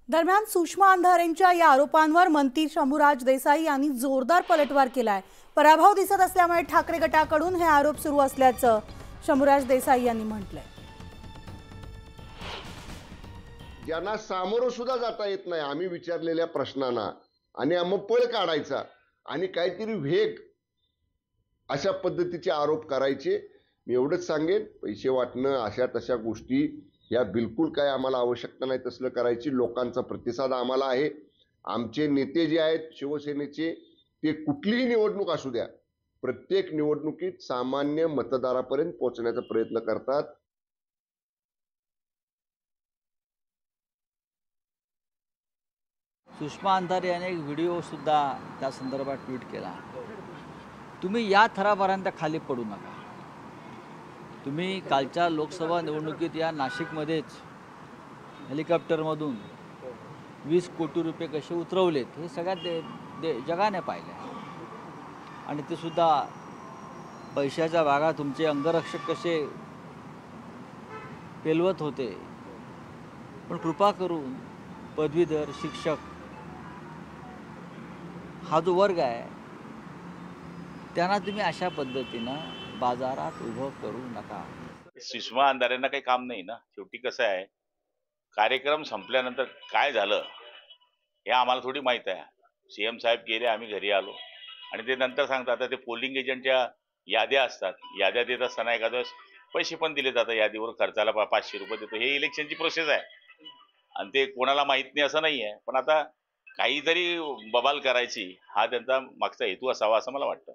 दरम्यान सुषमा अंधारेंच्या या आरोपांवर मंत्री शंभूराज देसाई यांनी जोरदार पलटवार केलाय। पराभव दिसत असल्यामुळे ठाकरे गटाकडून हे आरोप सुरू असल्याचं शंभूराज देसाई यांनी म्हटलंय। ज्यांना सामोरं सुद्धा जाता येत नाही आम्ही विचारलेल्या प्रश्नांना आणि मग पळ काढायचा आणि काहीतरी वेग अशा पद्धतीचे आरोप करायचे। मी एवढंच सांगेन, पैसे वाटणं अशा तशा गोष्टी या बिलकुल काय आम्हाला आवश्यकता नाही तसलं करायची। लोकांचा प्रतिसाद आम्हाला आहे। आमचे नेते जे आहेत शिवसेनेचे ते कुठलीही निवडणूक असू द्या प्रत्येक निवडणुकीत सामान्य मतदारापर्यंत पोहोचण्याचा प्रयत्न करतात। सुषमा अंधारे याने एक व्हिडिओ सुद्धा त्या संदर्भात ट्विट केला। तुम्ही या थरापर्यंत खाली पडू नका। तुम्ही कालच्या लोकसभा निवडणुकीत या नाशिकमध्येच हेलिकॉप्टरमधून 20 कोटी रुपये कसे उतरवलेत हे सगळ्यात जगाने पाहिलं आणि ते सुद्धा पैशाच्या भागात तुमचे अंगरक्षक कसे पेलवत होते। पण कृपा करून पदवीधर शिक्षक हा जो वर्ग आहे त्यांना तुम्ही अशा पद्धतीनं बाजारात उभं करू नका। सुषमा अंधारेंना काही काम नाही ना। शेवटी कसं आहे, कार्यक्रम संपल्यानंतर काय झालं हे आम्हाला थोडी माहित आहे। सीएम साहेब गेले, आम्ही घरी आलो आणि ते नंतर सांगतात आता ते पोलिंग एजंटच्या याद्या असतात, याद्या देत असताना एखाद्या वेळेस पैसे पण दिले जातात। यादीवर खर्चाला 500 रुपये देतो, हे इलेक्शनची प्रोसेस आहे आणि ते कोणाला माहित नाही असं नाही आहे। पण आता काहीतरी बबाल करायची हा त्यांचा मागचा हेतू असावा असं मला वाटतं।